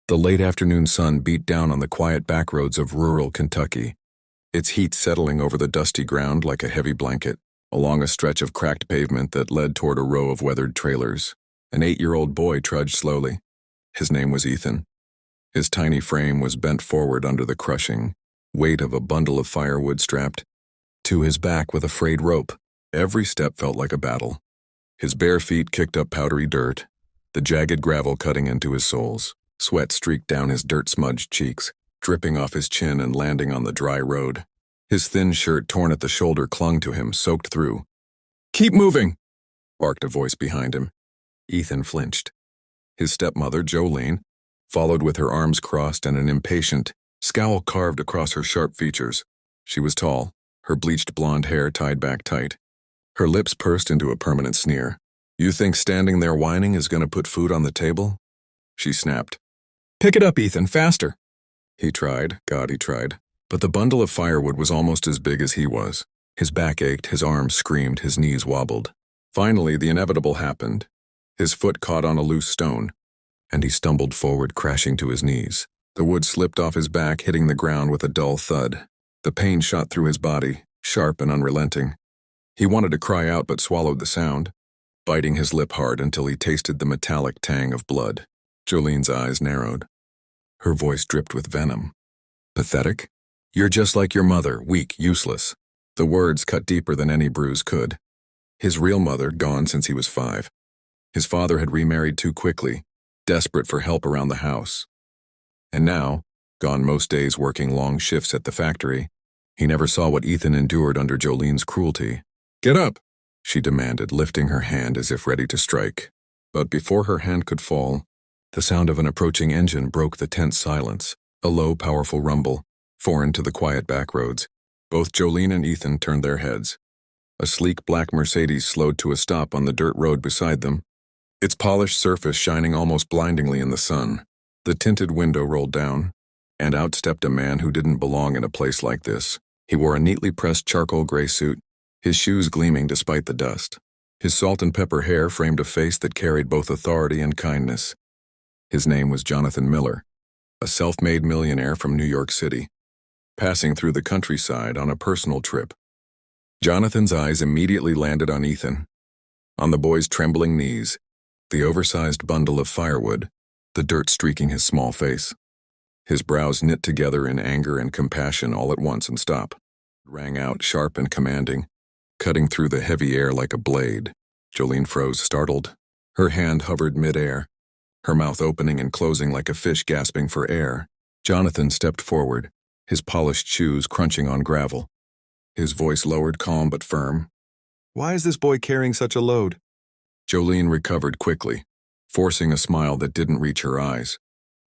The late afternoon sun beat down on the quiet backroads of rural Kentucky, its heat settling over the dusty ground like a heavy blanket. Along a stretch of cracked pavement that led toward a row of weathered trailers, an 8-year-old boy trudged slowly. His name was Ethan. His tiny frame was bent forward under the crushing weight of a bundle of firewood strapped to his back with a frayed rope. Every step felt like a battle. His bare feet kicked up powdery dirt, the jagged gravel cutting into his soles. Sweat streaked down his dirt-smudged cheeks, dripping off his chin and landing on the dry road. His thin shirt, torn at the shoulder, clung to him, soaked through. "Keep moving!" barked a voice behind him. Ethan flinched. His stepmother, Jolene, followed with her arms crossed and an impatient scowl carved across her sharp features. She was tall, her bleached blonde hair tied back tight. Her lips pursed into a permanent sneer. "You think standing there whining is going to put food on the table?" She snapped. "Pick it up, Ethan, faster!" He tried, God, he tried. But the bundle of firewood was almost as big as he was. His back ached, his arms screamed, his knees wobbled. Finally, the inevitable happened. His foot caught on a loose stone, and he stumbled forward, crashing to his knees. The wood slipped off his back, hitting the ground with a dull thud. The pain shot through his body, sharp and unrelenting. He wanted to cry out but swallowed the sound, biting his lip hard until he tasted the metallic tang of blood. Jolene's eyes narrowed. Her voice dripped with venom. "Pathetic? You're just like your mother, weak, useless." The words cut deeper than any bruise could. His real mother, gone since he was 5. His father had remarried too quickly, desperate for help around the house. And now, gone most days working long shifts at the factory, he never saw what Ethan endured under Jolene's cruelty. "Get up!" she demanded, lifting her hand as if ready to strike. But before her hand could fall, the sound of an approaching engine broke the tense silence, a low, powerful rumble, foreign to the quiet backroads. Both Jolene and Ethan turned their heads. A sleek black Mercedes slowed to a stop on the dirt road beside them, its polished surface shining almost blindingly in the sun. The tinted window rolled down, and out stepped a man who didn't belong in a place like this. He wore a neatly pressed charcoal gray suit, his shoes gleaming despite the dust. His salt and pepper hair framed a face that carried both authority and kindness. His name was Jonathan Miller, a self-made millionaire from New York City, passing through the countryside on a personal trip. Jonathan's eyes immediately landed on Ethan, on the boy's trembling knees, the oversized bundle of firewood, the dirt streaking his small face. His brows knit together in anger and compassion all at once and stopped. Rang out, sharp and commanding, cutting through the heavy air like a blade. Jolene froze, startled. Her hand hovered mid-air, her mouth opening and closing like a fish gasping for air. Jonathan stepped forward, his polished shoes crunching on gravel. His voice lowered, calm but firm. "Why is this boy carrying such a load?" Jolene recovered quickly, forcing a smile that didn't reach her eyes.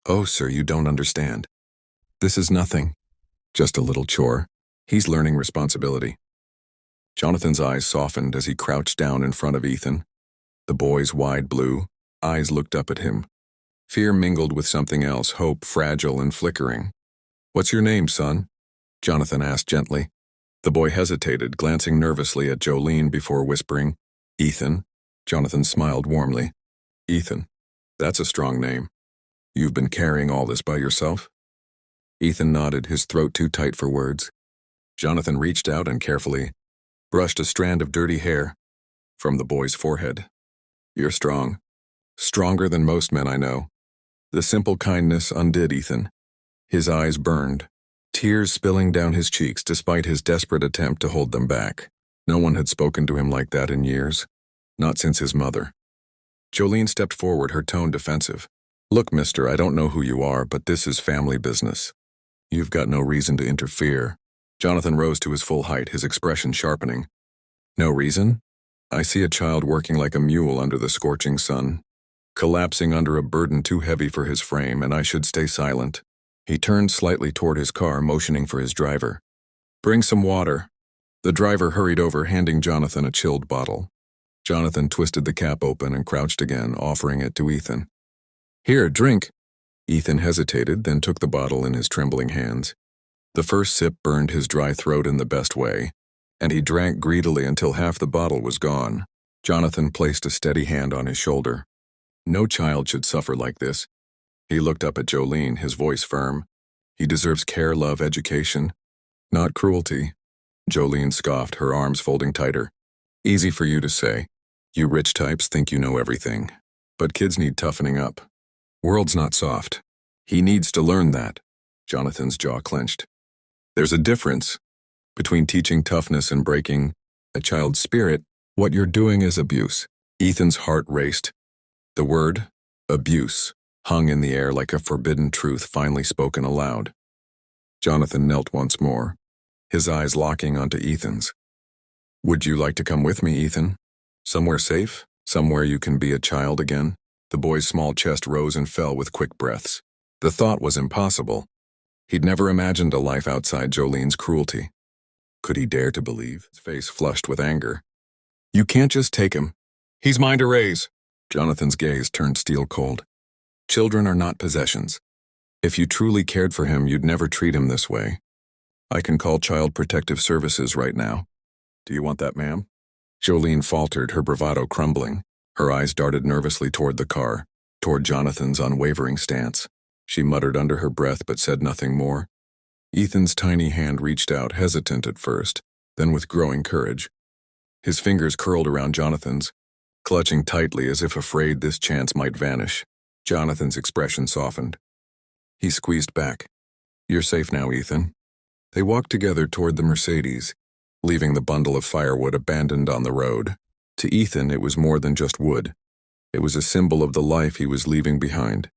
"Oh, sir, you don't understand. This is nothing. Just a little chore. He's learning responsibility." Jonathan's eyes softened as he crouched down in front of Ethan. The boy's wide blue eyes looked up at him. Fear mingled with something else, hope fragile and flickering. "What's your name, son?" Jonathan asked gently. The boy hesitated, glancing nervously at Jolene before whispering, "Ethan." Jonathan smiled warmly. "Ethan, that's a strong name. You've been carrying all this by yourself?" Ethan nodded, his throat too tight for words. Jonathan reached out and carefully brushed a strand of dirty hair from the boy's forehead. "You're strong. Stronger than most men I know." The simple kindness undid Ethan. His eyes burned, tears spilling down his cheeks despite his desperate attempt to hold them back. No one had spoken to him like that in years, not since his mother. Jolene stepped forward, her tone defensive. "Look, mister, I don't know who you are, but this is family business. You've got no reason to interfere." Jonathan rose to his full height, his expression sharpening. "No reason? I see a child working like a mule under the scorching sun, collapsing under a burden too heavy for his frame, and I should stay silent." He turned slightly toward his car, motioning for his driver. "Bring some water." The driver hurried over, handing Jonathan a chilled bottle. Jonathan twisted the cap open and crouched again, offering it to Ethan. "Here, drink." Ethan hesitated, then took the bottle in his trembling hands. The first sip burned his dry throat in the best way, and he drank greedily until half the bottle was gone. Jonathan placed a steady hand on his shoulder. "No child should suffer like this. He looked up at Jolene, his voice firm. He deserves care, love, education, not cruelty. Jolene scoffed, her arms folding tighter. Easy for you to say. You rich types think you know everything. But kids need toughening up. World's not soft. He needs to learn that. Jonathan's jaw clenched. There's a difference between teaching toughness and breaking a child's spirit. What you're doing is abuse. Ethan's heart raced. The word, abuse, hung in the air like a forbidden truth finally spoken aloud. Jonathan knelt once more, his eyes locking onto Ethan's. Would you like to come with me, Ethan? Somewhere safe? Somewhere you can be a child again? The boy's small chest rose and fell with quick breaths. The thought was impossible. He'd never imagined a life outside Jolene's cruelty. Could he dare to believe? His face flushed with anger. You can't just take him. He's mine to raise. Jonathan's gaze turned steel cold. Children are not possessions. If you truly cared for him, you'd never treat him this way. I can call Child Protective Services right now. Do you want that, ma'am? Jolene faltered, her bravado crumbling. Her eyes darted nervously toward the car, toward Jonathan's unwavering stance. She muttered under her breath but said nothing more. Ethan's tiny hand reached out, hesitant at first, then with growing courage. His fingers curled around Jonathan's, clutching tightly as if afraid this chance might vanish. Jonathan's expression softened. He squeezed back. You're safe now, Ethan. They walked together toward the Mercedes, leaving the bundle of firewood abandoned on the road. To Ethan, it was more than just wood. It was a symbol of the life he was leaving behind.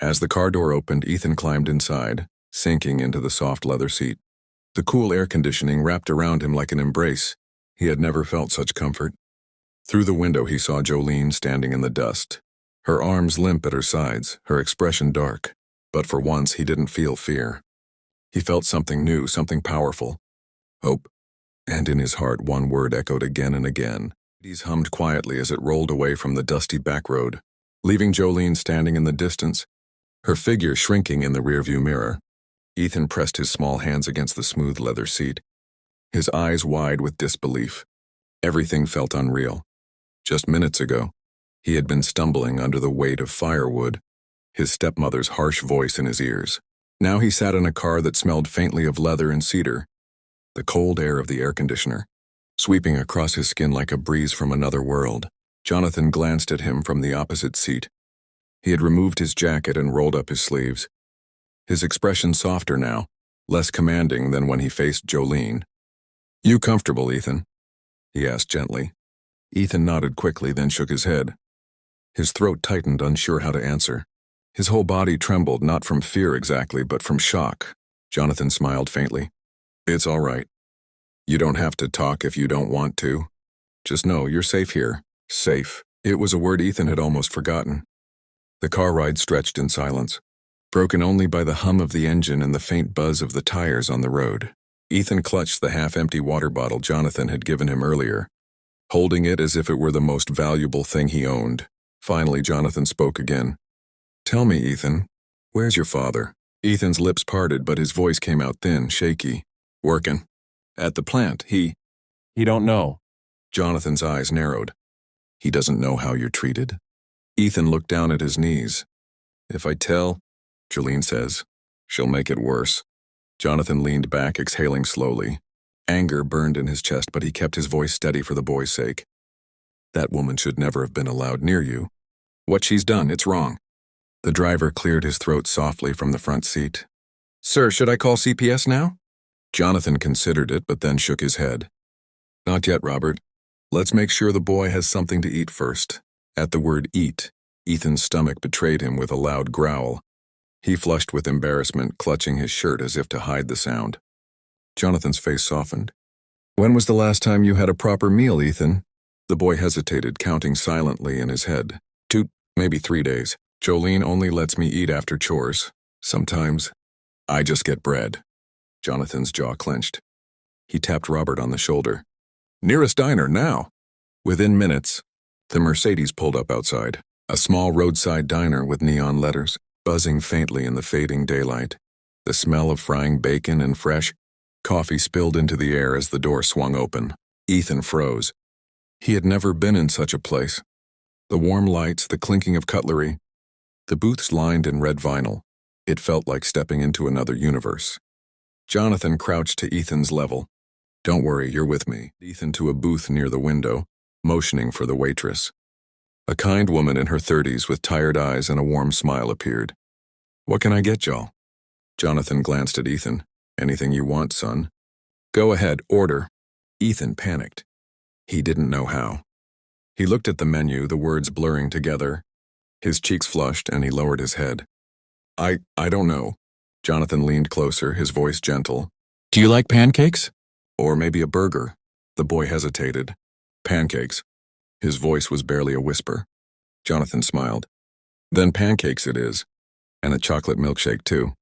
As the car door opened, Ethan climbed inside, sinking into the soft leather seat. The cool air conditioning wrapped around him like an embrace. He had never felt such comfort. Through the window, he saw Jolene standing in the dust, her arms limp at her sides, her expression dark. But for once, he didn't feel fear. He felt something new, something powerful. Hope. And in his heart, one word echoed again and again. It hummed quietly as it rolled away from the dusty back road, leaving Jolene standing in the distance, her figure shrinking in the rearview mirror. Ethan pressed his small hands against the smooth leather seat, his eyes wide with disbelief. Everything felt unreal. Just minutes ago, he had been stumbling under the weight of firewood, his stepmother's harsh voice in his ears. Now he sat in a car that smelled faintly of leather and cedar, the cold air of the air conditioner, sweeping across his skin like a breeze from another world. Jonathan glanced at him from the opposite seat. He had removed his jacket and rolled up his sleeves, his expression softer now, less commanding than when he faced Jolene. You comfortable, Ethan? He asked gently. Ethan nodded quickly, then shook his head. His throat tightened, unsure how to answer. His whole body trembled, not from fear exactly, but from shock. Jonathan smiled faintly. It's all right. You don't have to talk if you don't want to. Just know you're safe here. Safe. It was a word Ethan had almost forgotten. The car ride stretched in silence, broken only by the hum of the engine and the faint buzz of the tires on the road. Ethan clutched the half-empty water bottle Jonathan had given him earlier, holding it as if it were the most valuable thing he owned. Finally, Jonathan spoke again. Tell me, Ethan, where's your father? Ethan's lips parted, but his voice came out thin, shaky. Working. At the plant. He don't know. Jonathan's eyes narrowed. He doesn't know how you're treated? Ethan looked down at his knees. If I tell, Jolene says, she'll make it worse. Jonathan leaned back, exhaling slowly. Anger burned in his chest, but he kept his voice steady for the boy's sake. That woman should never have been allowed near you. What she's done, it's wrong. The driver cleared his throat softly from the front seat. Sir, should I call CPS now? Jonathan considered it, but then shook his head. Not yet, Robert. Let's make sure the boy has something to eat first. At the word eat, Ethan's stomach betrayed him with a loud growl. He flushed with embarrassment, clutching his shirt as if to hide the sound. Jonathan's face softened. When was the last time you had a proper meal, Ethan? The boy hesitated, counting silently in his head. 2, maybe 3 days. Jolene only lets me eat after chores. Sometimes, I just get bread. Jonathan's jaw clenched. He tapped Robert on the shoulder. Nearest diner, now. Within minutes, the Mercedes pulled up outside. A small roadside diner with neon letters, buzzing faintly in the fading daylight. The smell of frying bacon and fresh coffee spilled into the air as the door swung open. Ethan froze. He had never been in such a place. The warm lights, the clinking of cutlery, The booths lined in red vinyl. It felt like stepping into another universe. Jonathan crouched to Ethan's level. "Don't worry, you're with me." Ethan to a booth near the window, motioning for the waitress. A kind woman in her 30s with tired eyes and a warm smile appeared. "What can I get y'all?" Jonathan glanced at Ethan. "Anything you want, son." "Go ahead, order." Ethan panicked. He didn't know how. He looked at the menu, the words blurring together. His cheeks flushed and he lowered his head. I don't know." Jonathan leaned closer, his voice gentle. "Do you like pancakes? Or maybe a burger?" The boy hesitated. "Pancakes." His voice was barely a whisper. Jonathan smiled. "Then pancakes it is. And a chocolate milkshake, too."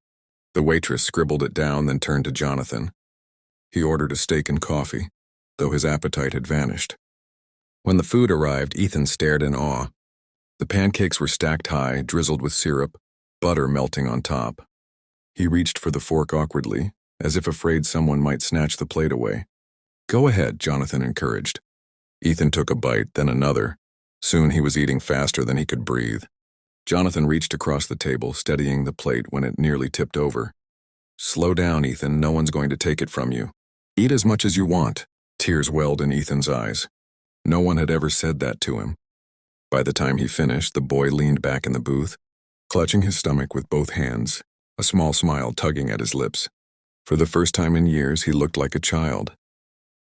The waitress scribbled it down, then turned to Jonathan. He ordered a steak and coffee, though his appetite had vanished. When the food arrived, Ethan stared in awe. The pancakes were stacked high, drizzled with syrup, butter melting on top. He reached for the fork awkwardly, as if afraid someone might snatch the plate away. "Go ahead," Jonathan encouraged. Ethan took a bite, then another. Soon he was eating faster than he could breathe. Jonathan reached across the table, steadying the plate when it nearly tipped over. "Slow down, Ethan. No one's going to take it from you. Eat as much as you want." Tears welled in Ethan's eyes. No one had ever said that to him. By the time he finished, the boy leaned back in the booth, clutching his stomach with both hands, a small smile tugging at his lips. For the first time in years, he looked like a child.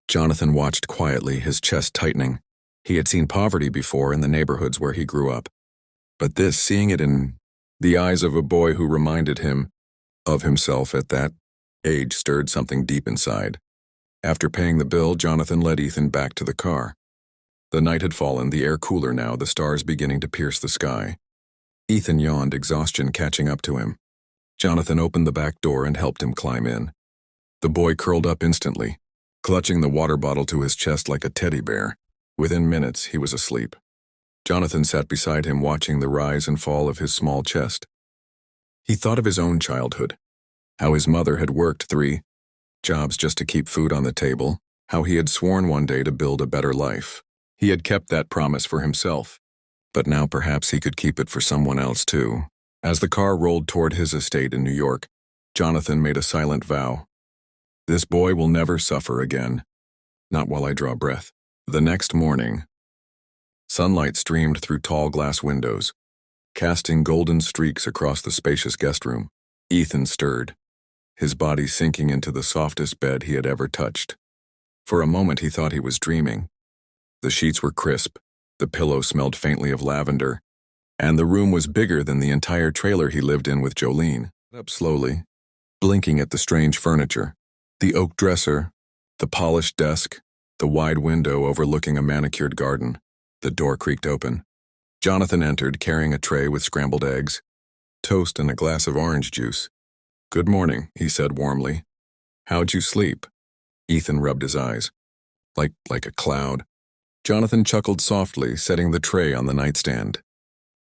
Jonathan watched quietly, his chest tightening. He had seen poverty before in the neighborhoods where he grew up. But this, seeing it in the eyes of a boy who reminded him of himself at that age, stirred something deep inside. After paying the bill, Jonathan led Ethan back to the car. The night had fallen, the air cooler now, the stars beginning to pierce the sky. Ethan yawned, exhaustion catching up to him. Jonathan opened the back door and helped him climb in. The boy curled up instantly, clutching the water bottle to his chest like a teddy bear. Within minutes, he was asleep. Jonathan sat beside him, watching the rise and fall of his small chest. He thought of his own childhood, how his mother had worked 3 jobs just to keep food on the table, how he had sworn one day to build a better life. He had kept that promise for himself, but now perhaps he could keep it for someone else too. As the car rolled toward his estate in New York, Jonathan made a silent vow. "This boy will never suffer again. Not while I draw breath." The next morning, sunlight streamed through tall glass windows, casting golden streaks across the spacious guest room. Ethan stirred, his body sinking into the softest bed he had ever touched. For a moment he thought he was dreaming. The sheets were crisp, the pillow smelled faintly of lavender, and the room was bigger than the entire trailer he lived in with Jolene. Up slowly, blinking at the strange furniture, the oak dresser, the polished desk, the wide window overlooking a manicured garden. The door creaked open. Jonathan entered, carrying a tray with scrambled eggs, toast, and a glass of orange juice. "Good morning," he said warmly. "How'd you sleep?" Ethan rubbed his eyes. Like a cloud." Jonathan chuckled softly, setting the tray on the nightstand.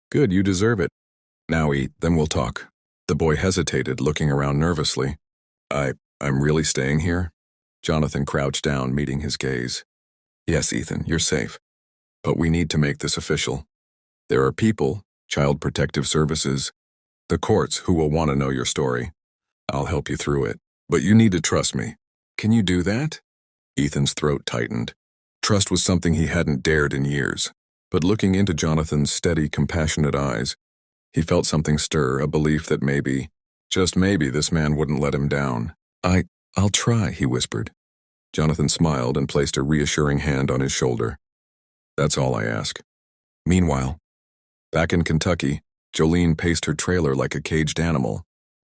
"Good, you deserve it. Now eat, then we'll talk." The boy hesitated, looking around nervously. I'm really staying here?" Jonathan crouched down, meeting his gaze. "Yes, Ethan, you're safe. But we need to make this official. There are people, Child Protective Services, the courts, who will want to know your story. I'll help you through it, but you need to trust me." "Can you do that?" Ethan's throat tightened. Trust was something he hadn't dared in years. But looking into Jonathan's steady, compassionate eyes, he felt something stir, a belief that maybe, just maybe, this man wouldn't let him down. I'll try," he whispered. Jonathan smiled and placed a reassuring hand on his shoulder. "That's all I ask." Meanwhile, back in Kentucky, Jolene paced her trailer like a caged animal.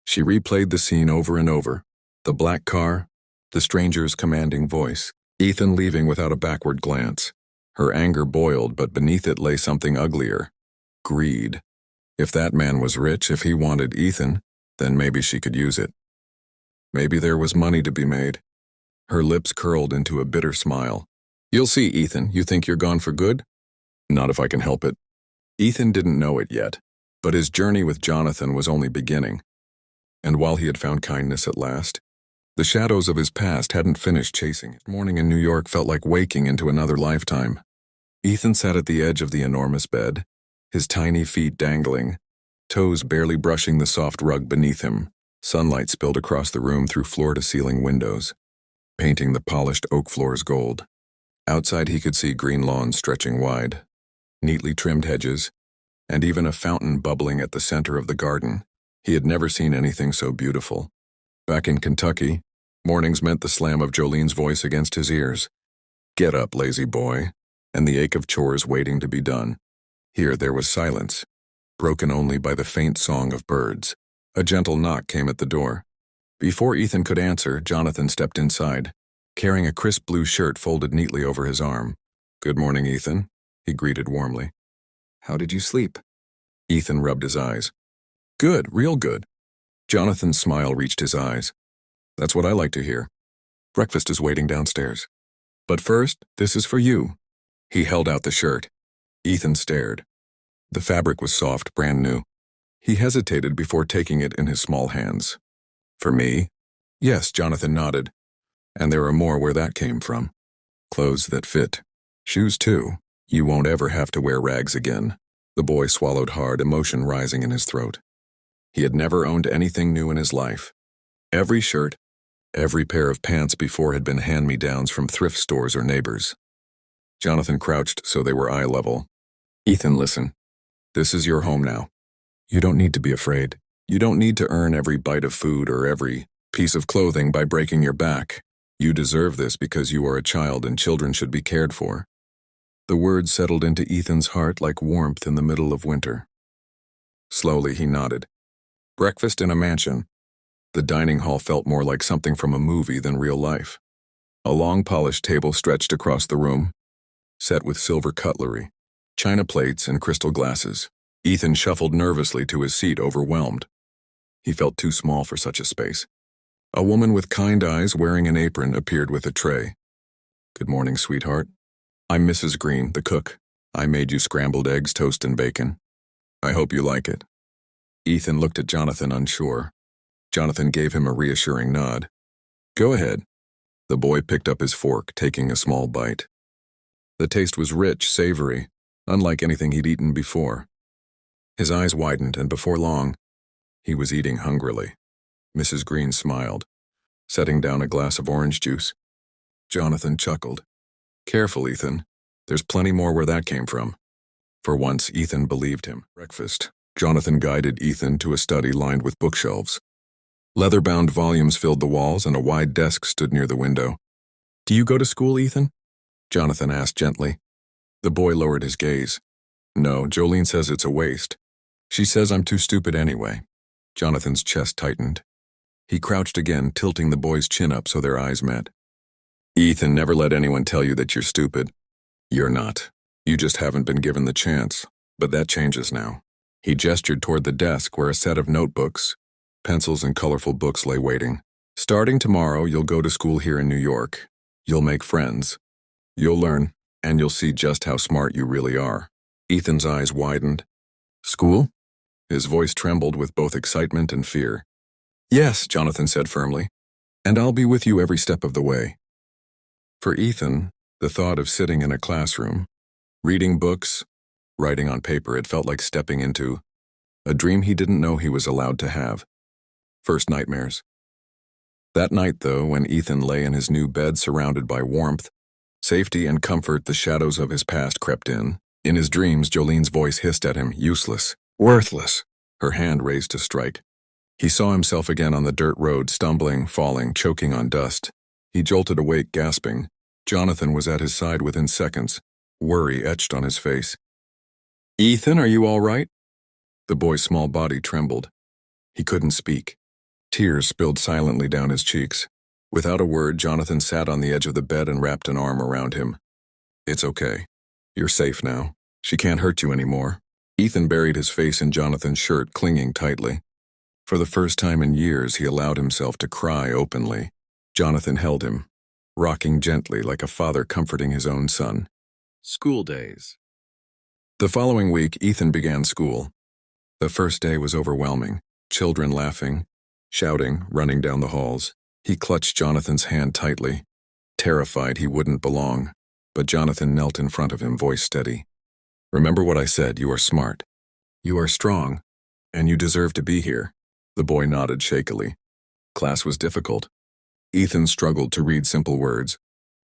She replayed the scene over and over. The black car, the stranger's commanding voice, Ethan leaving without a backward glance. Her anger boiled, but beneath it lay something uglier. Greed. If that man was rich, if he wanted Ethan, then maybe she could use it. Maybe there was money to be made. Her lips curled into a bitter smile. "You'll see, Ethan. You think you're gone for good?" "Not if I can help it." Ethan didn't know it yet, but his journey with Jonathan was only beginning. And while he had found kindness at last, the shadows of his past hadn't finished chasing. His morning in New York felt like waking into another lifetime. Ethan sat at the edge of the enormous bed, his tiny feet dangling, toes barely brushing the soft rug beneath him. Sunlight spilled across the room through floor-to-ceiling windows, painting the polished oak floors gold. Outside he could see green lawns stretching wide, neatly trimmed hedges, and even a fountain bubbling at the center of the garden. He had never seen anything so beautiful. Back in Kentucky, mornings meant the slam of Jolene's voice against his ears. "Get up, lazy boy," and the ache of chores waiting to be done. Here there was silence, broken only by the faint song of birds. A gentle knock came at the door. Before Ethan could answer, Jonathan stepped inside, carrying a crisp blue shirt folded neatly over his arm. "Good morning, Ethan," he greeted warmly. "How did you sleep?" Ethan rubbed his eyes. "Good, real good." Jonathan's smile reached his eyes. "That's what I like to hear. Breakfast is waiting downstairs. But first, this is for you." He held out the shirt. Ethan stared. The fabric was soft, brand new. He hesitated before taking it in his small hands. "For me?" "Yes," Jonathan nodded. "And there are more where that came from. Clothes that fit. Shoes, too. You won't ever have to wear rags again." The boy swallowed hard, emotion rising in his throat. He had never owned anything new in his life. Every shirt, every pair of pants before had been hand-me-downs from thrift stores or neighbors. Jonathan crouched so they were eye level. "Ethan, listen. This is your home now. You don't need to be afraid. You don't need to earn every bite of food or every piece of clothing by breaking your back. You deserve this because you are a child and children should be cared for." The words settled into Ethan's heart like warmth in the middle of winter. Slowly he nodded. Breakfast in a mansion. The dining hall felt more like something from a movie than real life. A long polished table stretched across the room, set with silver cutlery, china plates, and crystal glasses. Ethan shuffled nervously to his seat, overwhelmed. He felt too small for such a space. A woman with kind eyes wearing an apron appeared with a tray. "Good morning, sweetheart. I'm Mrs. Green, the cook. I made you scrambled eggs, toast, and bacon. I hope you like it." Ethan looked at Jonathan, unsure. Jonathan gave him a reassuring nod. "Go ahead." The boy picked up his fork, taking a small bite. The taste was rich, savory, unlike anything he'd eaten before. His eyes widened, and before long, he was eating hungrily. Mrs. Green smiled, setting down a glass of orange juice. Jonathan chuckled. "Careful, Ethan. There's plenty more where that came from." For once, Ethan believed him. Breakfast. Jonathan guided Ethan to a study lined with bookshelves. Leather-bound volumes filled the walls, and a wide desk stood near the window. "Do you go to school, Ethan?" Jonathan asked gently. The boy lowered his gaze. "No, Jolene says it's a waste. She says I'm too stupid anyway." Jonathan's chest tightened. He crouched again, tilting the boy's chin up so their eyes met. "Ethan, never let anyone tell you that you're stupid. You're not. You just haven't been given the chance. But that changes now." He gestured toward the desk where a set of notebooks, pencils, and colorful books lay waiting. "Starting tomorrow, you'll go to school here in New York. You'll make friends. You'll learn, and you'll see just how smart you really are." Ethan's eyes widened. "School?" His voice trembled with both excitement and fear. "Yes," Jonathan said firmly, "and I'll be with you every step of the way." For Ethan, the thought of sitting in a classroom, reading books, writing on paper, it felt like stepping into a dream he didn't know he was allowed to have. First nightmares. That night, though, when Ethan lay in his new bed surrounded by warmth, safety, and comfort, the shadows of his past crept in. In his dreams, Jolene's voice hissed at him, "Useless. Worthless." Her hand raised to strike. He saw himself again on the dirt road, stumbling, falling, choking on dust. He jolted awake, gasping. Jonathan was at his side within seconds, worry etched on his face. "Ethan, are you all right?" The boy's small body trembled. He couldn't speak. Tears spilled silently down his cheeks. Without a word, Jonathan sat on the edge of the bed and wrapped an arm around him. "It's okay. You're safe now. She can't hurt you anymore." Ethan buried his face in Jonathan's shirt, clinging tightly. For the first time in years, he allowed himself to cry openly. Jonathan held him, rocking gently like a father comforting his own son. School days. The following week, Ethan began school. The first day was overwhelming. Children laughing, shouting, running down the halls. He clutched Jonathan's hand tightly, terrified he wouldn't belong. But Jonathan knelt in front of him, voice steady. "Remember what I said. You are smart. You are strong. And you deserve to be here. The boy nodded shakily. Class was difficult. Ethan struggled to read simple words,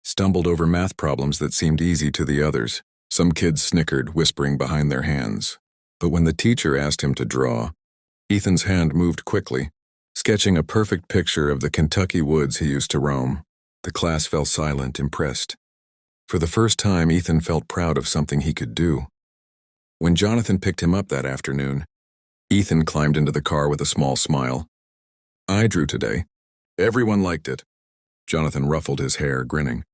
stumbled over math problems that seemed easy to the others. Some kids snickered, whispering behind their hands. But when the teacher asked him to draw, Ethan's hand moved quickly, sketching a perfect picture of the Kentucky woods he used to roam. The class fell silent, impressed. For the first time, Ethan felt proud of something he could do. When Jonathan picked him up that afternoon, Ethan climbed into the car with a small smile. I drew today. Everyone liked it. Jonathan ruffled his hair, grinning.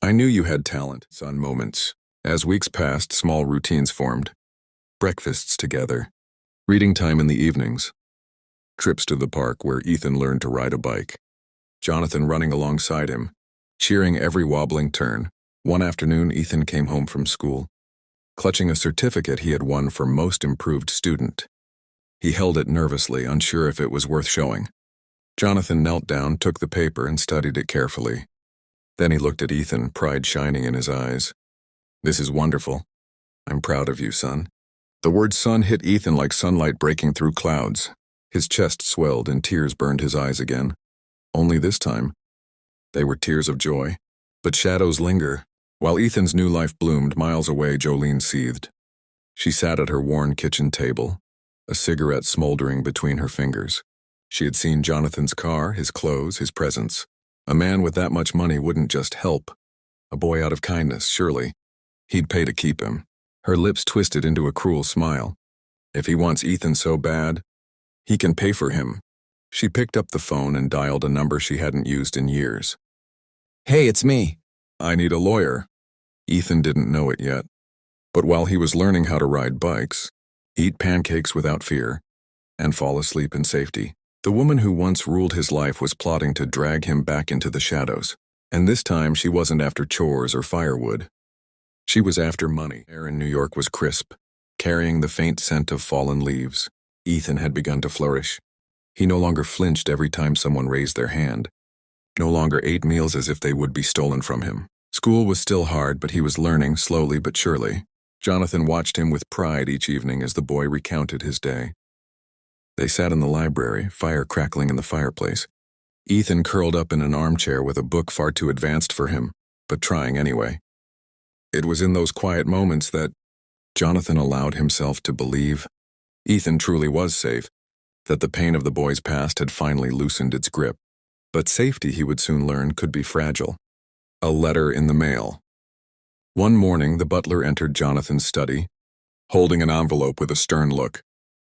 I knew you had talent, son. Moments. As weeks passed, small routines formed. Breakfasts together. Reading time in the evenings. Trips to the park where Ethan learned to ride a bike. Jonathan running alongside him, cheering every wobbling turn. One afternoon, Ethan came home from school, clutching a certificate he had won for Most Improved Student. He held it nervously, unsure if it was worth showing. Jonathan knelt down, took the paper, and studied it carefully. Then he looked at Ethan, pride shining in his eyes. This is wonderful. I'm proud of you, son. The word son hit Ethan like sunlight breaking through clouds. His chest swelled and tears burned his eyes again. Only this time, they were tears of joy. But shadows linger. While Ethan's new life bloomed, miles away, Jolene seethed. She sat at her worn kitchen table, a cigarette smoldering between her fingers. She had seen Jonathan's car, his clothes, his presence. A man with that much money wouldn't just help. A boy out of kindness, surely. He'd pay to keep him. Her lips twisted into a cruel smile. If he wants Ethan so bad, he can pay for him. She picked up the phone and dialed a number she hadn't used in years. Hey, it's me. I need a lawyer. Ethan didn't know it yet. But while he was learning how to ride bikes, eat pancakes without fear, and fall asleep in safety, the woman who once ruled his life was plotting to drag him back into the shadows. And this time she wasn't after chores or firewood. She was after money. Air in New York was crisp, carrying the faint scent of fallen leaves. Ethan had begun to flourish. He no longer flinched every time someone raised their hand. No longer ate meals as if they would be stolen from him. School was still hard, but he was learning slowly but surely. Jonathan watched him with pride each evening as the boy recounted his day. They sat in the library, fire crackling in the fireplace. Ethan curled up in an armchair with a book far too advanced for him, but trying anyway. It was in those quiet moments that Jonathan allowed himself to believe Ethan truly was safe, that the pain of the boy's past had finally loosened its grip. But safety, he would soon learn, could be fragile. A letter in the mail. One morning, the butler entered Jonathan's study, holding an envelope with a stern look.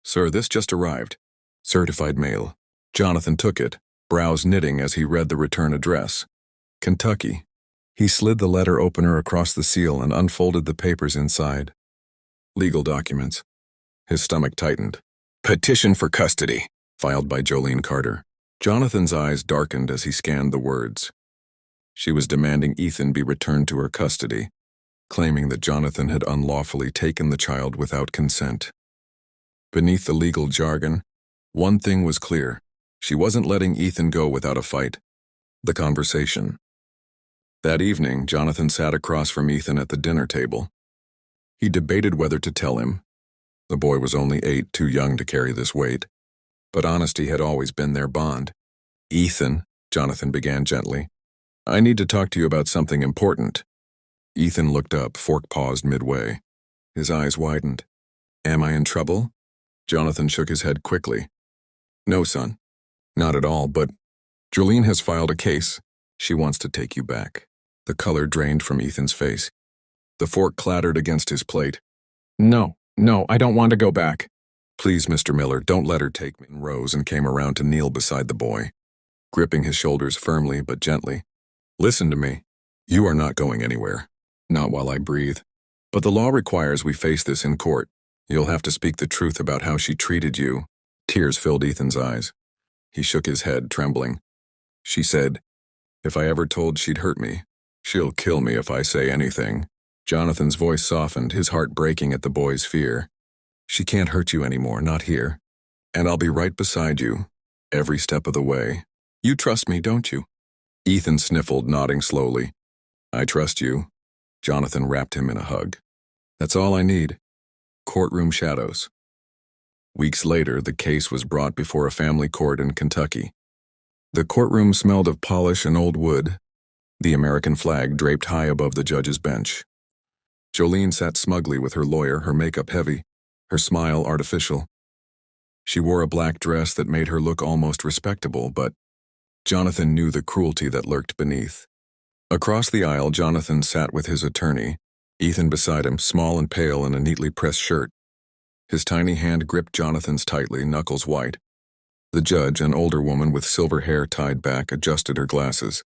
Sir, this just arrived. Certified mail. Jonathan took it, brows knitting as he read the return address. Kentucky. He slid the letter opener across the seal and unfolded the papers inside. Legal documents. His stomach tightened. Petition for custody, filed by Jolene Carter. Jonathan's eyes darkened as he scanned the words. She was demanding Ethan be returned to her custody, claiming that Jonathan had unlawfully taken the child without consent. Beneath the legal jargon, one thing was clear. She wasn't letting Ethan go without a fight. The conversation. That evening, Jonathan sat across from Ethan at the dinner table. He debated whether to tell him. The boy was only 8, too young to carry this weight. But honesty had always been their bond. Ethan, Jonathan began gently, I need to talk to you about something important. Ethan looked up, fork paused midway. His eyes widened. Am I in trouble? Jonathan shook his head quickly. No, son. Not at all, but Jolene has filed a case. She wants to take you back. The color drained from Ethan's face. The fork clattered against his plate. No, I don't want to go back. Please, Mr. Miller, don't let her take me. Rose and came around to kneel beside the boy, gripping his shoulders firmly but gently. Listen to me. You are not going anywhere. Not while I breathe. But the law requires we face this in court. You'll have to speak the truth about how she treated you. Tears filled Ethan's eyes. He shook his head, trembling. She said, if I ever told she'd hurt me, she'll kill me if I say anything. Jonathan's voice softened, his heart breaking at the boy's fear. She can't hurt you anymore, not here. And I'll be right beside you, every step of the way. You trust me, don't you? Ethan sniffled, nodding slowly. I trust you. Jonathan wrapped him in a hug. That's all I need. Courtroom shadows. Weeks later, the case was brought before a family court in Kentucky. The courtroom smelled of polish and old wood, the American flag draped high above the judge's bench. Jolene sat smugly with her lawyer, her makeup heavy, her smile artificial. She wore a black dress that made her look almost respectable, but Jonathan knew the cruelty that lurked beneath. Across the aisle, Jonathan sat with his attorney, Ethan beside him, small and pale in a neatly pressed shirt. His tiny hand gripped Jonathan's tightly, knuckles white. The judge, an older woman with silver hair tied back, adjusted her glasses.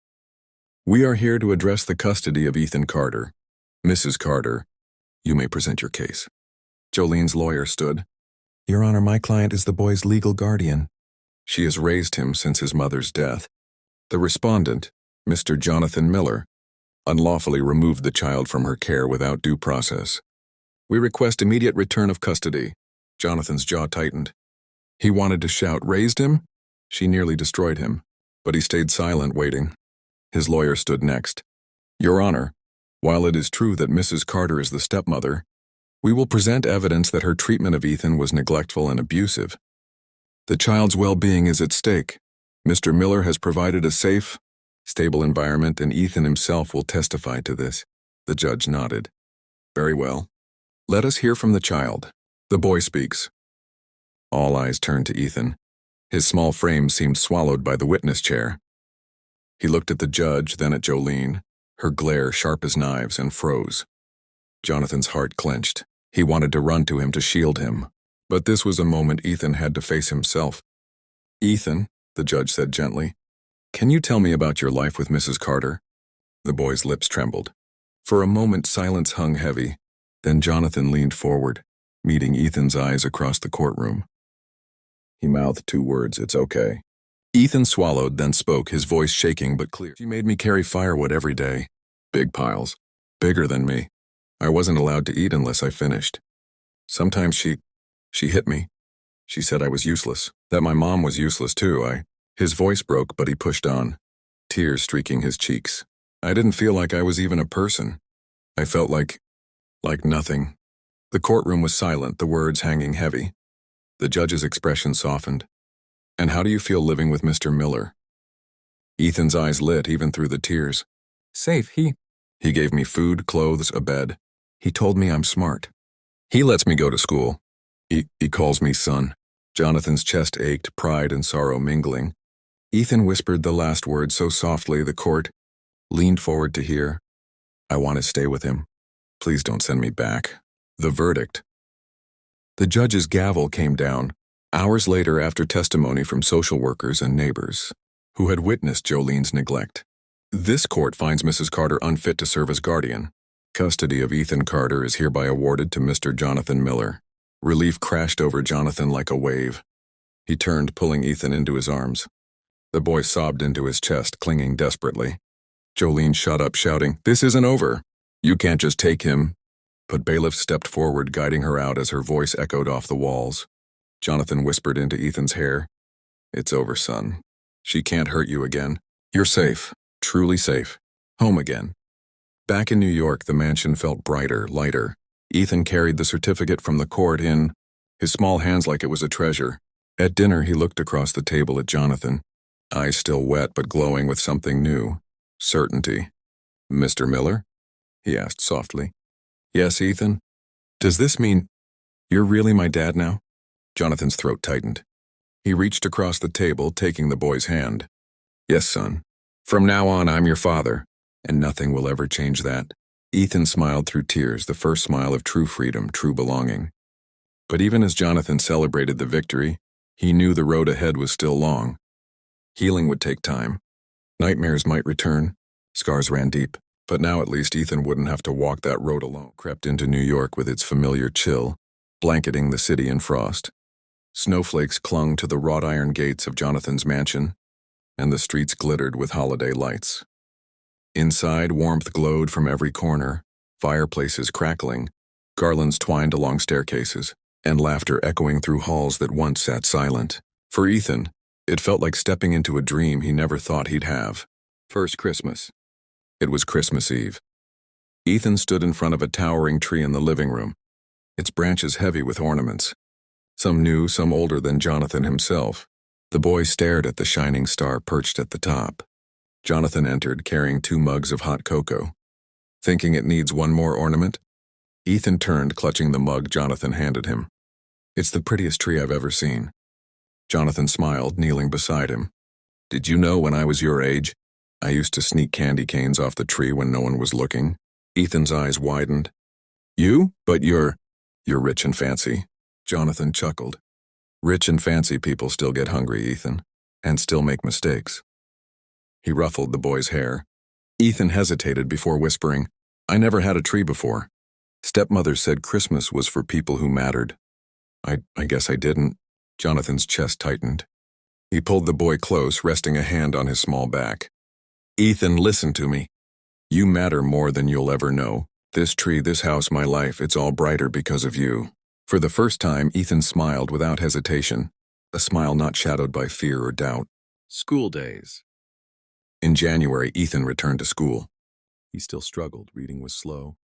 "We are here to address the custody of Ethan Carter. Mrs. Carter, you may present your case." Jolene's lawyer stood. "Your Honor, my client is the boy's legal guardian. She has raised him since his mother's death." The respondent, Mr. Jonathan Miller, unlawfully removed the child from her care without due process. "We request immediate return of custody." Jonathan's jaw tightened. He wanted to shout, "Raised him?" She nearly destroyed him, but he stayed silent, waiting. His lawyer stood next. "Your Honor, while it is true that Mrs. Carter is the stepmother, we will present evidence that her treatment of Ethan was neglectful and abusive. The child's well-being is at stake. Mr. Miller has provided a safe, stable environment, and Ethan himself will testify to this." The judge nodded. "Very well. Let us hear from the child. The boy speaks." All eyes turned to Ethan. His small frame seemed swallowed by the witness chair. He looked at the judge, then at Jolene, her glare sharp as knives, and froze. Jonathan's heart clenched. He wanted to run to him to shield him. But this was a moment Ethan had to face himself. "Ethan," the judge said gently, "can you tell me about your life with Mrs. Carter?" The boy's lips trembled. For a moment silence hung heavy, then Jonathan leaned forward, meeting Ethan's eyes across the courtroom. He mouthed two words, "It's okay." Ethan swallowed, then spoke, his voice shaking but clear. "She made me carry firewood every day. Big piles. Bigger than me. I wasn't allowed to eat unless I finished. Sometimes she hit me. She said I was useless, that my mom was useless too. His voice broke, but he pushed on, tears streaking his cheeks. "I didn't feel like I was even a person. I felt like nothing." The courtroom was silent, the words hanging heavy. The judge's expression softened. "And how do you feel living with Mr. Miller?" Ethan's eyes lit even through the tears. "Safe. He gave me food, clothes, a bed. He told me I'm smart. He lets me go to school. He calls me son." Jonathan's chest ached, pride and sorrow mingling. Ethan whispered the last word so softly the court leaned forward to hear. "I want to stay with him. Please don't send me back." The verdict. The judge's gavel came down, hours later after testimony from social workers and neighbors who had witnessed Jolene's neglect. "This court finds Mrs. Carter unfit to serve as guardian. Custody of Ethan Carter is hereby awarded to Mr. Jonathan Miller." Relief crashed over Jonathan like a wave. He turned, pulling Ethan into his arms. The boy sobbed into his chest, clinging desperately. Jolene shot up, shouting, "This isn't over. You can't just take him." But bailiffs stepped forward, guiding her out as her voice echoed off the walls. Jonathan whispered into Ethan's hair, "It's over, son. She can't hurt you again. You're safe, truly safe. Home again." Back in New York, the mansion felt brighter, lighter. Ethan carried the certificate from the court in his small hands like it was a treasure. At dinner, he looked across the table at Jonathan, eyes still wet but glowing with something new, certainty. "Mr. Miller?" he asked softly. "Yes, Ethan? Does this mean you're really my dad now?" Jonathan's throat tightened. He reached across the table, taking the boy's hand. "Yes, son. From now on, I'm your father, and nothing will ever change that." Ethan smiled through tears, the first smile of true freedom, true belonging. But even as Jonathan celebrated the victory, he knew the road ahead was still long. Healing would take time. Nightmares might return. Scars ran deep. But now at least Ethan wouldn't have to walk that road alone. Crept into New York with its familiar chill, blanketing the city in frost. Snowflakes clung to the wrought iron gates of Jonathan's mansion, and the streets glittered with holiday lights. Inside, warmth glowed from every corner, fireplaces crackling, garlands twined along staircases, and laughter echoing through halls that once sat silent. For Ethan, it felt like stepping into a dream he never thought he'd have. First Christmas. It was Christmas Eve. Ethan stood in front of a towering tree in the living room, its branches heavy with ornaments. Some new, some older than Jonathan himself. The boy stared at the shining star perched at the top. Jonathan entered, carrying 2 mugs of hot cocoa. Thinking it needs one more ornament? Ethan turned, clutching the mug Jonathan handed him. It's the prettiest tree I've ever seen. Jonathan smiled, kneeling beside him. Did you know when I was your age, I used to sneak candy canes off the tree when no one was looking? Ethan's eyes widened. You? But you're rich and fancy. Jonathan chuckled. Rich and fancy people still get hungry, Ethan, and still make mistakes. He ruffled the boy's hair. Ethan hesitated before whispering, I never had a tree before. Stepmother said Christmas was for people who mattered. I guess I didn't. Jonathan's chest tightened. He pulled the boy close, resting a hand on his small back. Ethan, listen to me. You matter more than you'll ever know. This tree, this house, my life, it's all brighter because of you. For the first time, Ethan smiled without hesitation, a smile not shadowed by fear or doubt. School days. In January, Ethan returned to school. He still struggled, reading was slow.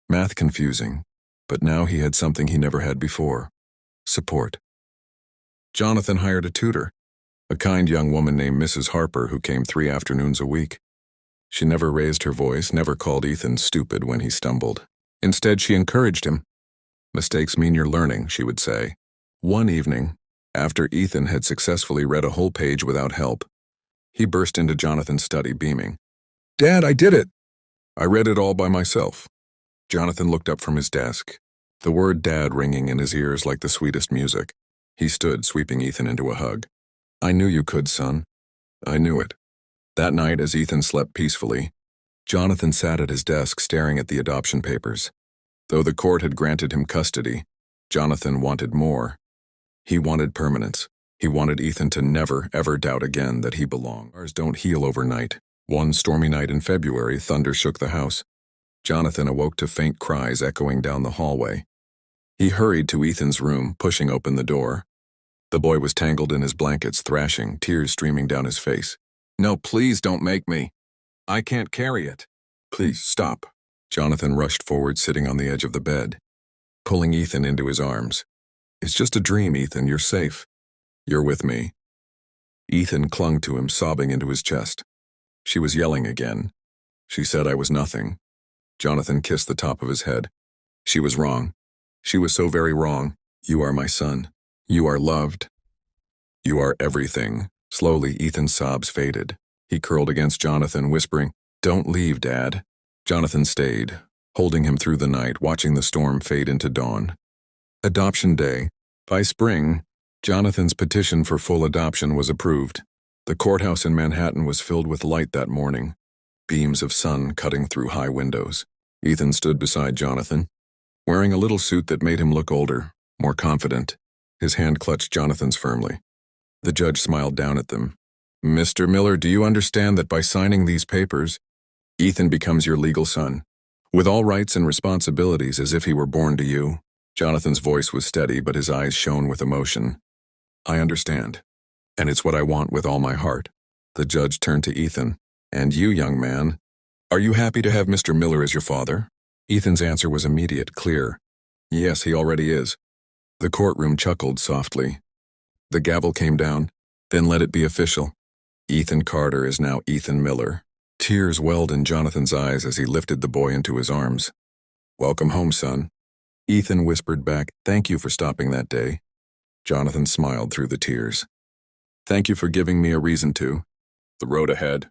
Math confusing, but now he had something he never had before. Support. Jonathan hired a tutor, a kind young woman named Mrs. Harper who came 3 afternoons a week. She never raised her voice, never called Ethan stupid when he stumbled. Instead, she encouraged him. Mistakes mean you're learning, she would say. One evening, after Ethan had successfully read a whole page without help, he burst into Jonathan's study, beaming. Dad, I did it! I read it all by myself. Jonathan looked up from his desk, the word Dad ringing in his ears like the sweetest music. He stood, sweeping Ethan into a hug. I knew you could, son. I knew it. That night, as Ethan slept peacefully, Jonathan sat at his desk staring at the adoption papers. Though the court had granted him custody, Jonathan wanted more. He wanted permanence. He wanted Ethan to never, ever doubt again that he belonged. Stars don't heal overnight. One stormy night in February, thunder shook the house. Jonathan awoke to faint cries echoing down the hallway. He hurried to Ethan's room, pushing open the door. The boy was tangled in his blankets, thrashing, tears streaming down his face. No, please don't make me. I can't carry it. Please, stop. Jonathan rushed forward, sitting on the edge of the bed, pulling Ethan into his arms. It's just a dream, Ethan. You're safe. You're with me. Ethan clung to him, sobbing into his chest. She was yelling again. She said I was nothing. Jonathan kissed the top of his head. She was wrong. She was so very wrong. You are my son. You are loved. You are everything. Slowly, Ethan's sobs faded. He curled against Jonathan, whispering, Don't leave, Dad. Jonathan stayed, holding him through the night, watching the storm fade into dawn. Adoption day. By spring, Jonathan's petition for full adoption was approved. The courthouse in Manhattan was filled with light that morning, beams of sun cutting through high windows. Ethan stood beside Jonathan, wearing a little suit that made him look older, more confident. His hand clutched Jonathan's firmly. The judge smiled down at them. Mr. Miller, do you understand that by signing these papers, Ethan becomes your legal son, with all rights and responsibilities as if he were born to you? Jonathan's voice was steady, but his eyes shone with emotion. I understand, and it's what I want with all my heart. The judge turned to Ethan. And you, young man, are you happy to have Mr. Miller as your father? Ethan's answer was immediate, clear. Yes, he already is. The courtroom chuckled softly. The gavel came down. Then let it be official. Ethan Carter is now Ethan Miller. Tears welled in Jonathan's eyes as he lifted the boy into his arms. Welcome home, son. Ethan whispered back, Thank you for stopping that day. Jonathan smiled through the tears. Thank you for giving me a reason to. The road ahead.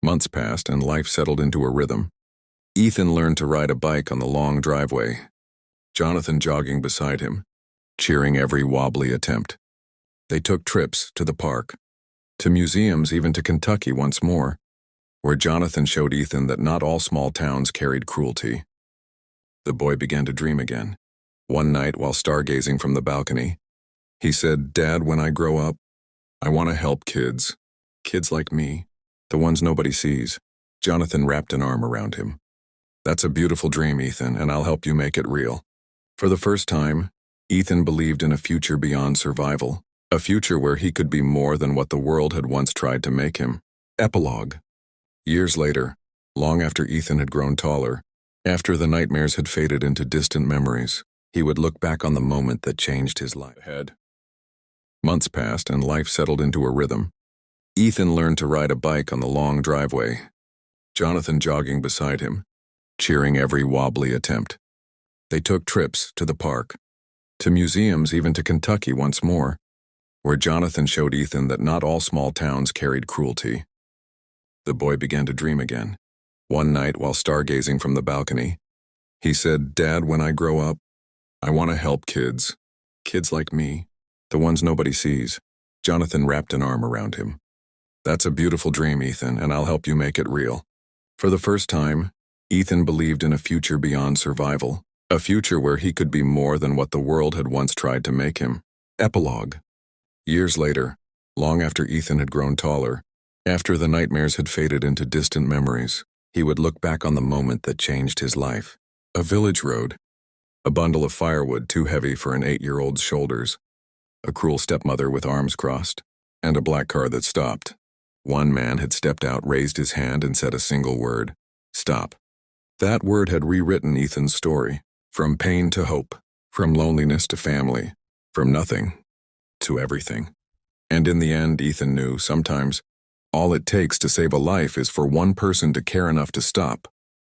Months passed and life settled into a rhythm. Ethan learned to ride a bike on the long driveway, Jonathan jogging beside him, cheering every wobbly attempt. They took trips to the park, to museums, even to Kentucky once more, where Jonathan showed Ethan that not all small towns carried cruelty. The boy began to dream again. One night, while stargazing from the balcony, he said, Dad, when I grow up, I want to help kids. Kids like me, the ones nobody sees. Jonathan wrapped an arm around him. That's a beautiful dream, Ethan, and I'll help you make it real. For the first time, Ethan believed in a future beyond survival, a future where he could be more than what the world had once tried to make him. Epilogue. Years later, long after Ethan had grown taller, after the nightmares had faded into distant memories, He would look back on the moment that changed his life. Ahead. Months passed and life settled into a rhythm. Ethan learned to ride a bike on the long driveway, Jonathan jogging beside him, cheering every wobbly attempt. They took trips to the park, to museums, even to Kentucky once more, where Jonathan showed Ethan that not all small towns carried cruelty. The boy began to dream again. One night, while stargazing from the balcony, he said, "Dad, when I grow up, I want to help kids. Kids like me, the ones nobody sees." Jonathan wrapped an arm around him. "That's a beautiful dream, Ethan, and I'll help you make it real." For the first time, Ethan believed in a future beyond survival, a future where he could be more than what the world had once tried to make him. Epilogue. Years later, long after Ethan had grown taller, after the nightmares had faded into distant memories, he would look back on the moment that changed his life. A village road, a bundle of firewood too heavy for an 8-year-old's shoulders, a cruel stepmother with arms crossed, and a black car that stopped. One man had stepped out, raised his hand, and said a single word: "Stop." That word had rewritten Ethan's story, from pain to hope, from loneliness to family, from nothing to everything. And in the end, Ethan knew sometimes all it takes to save a life is for one person to care enough to stop.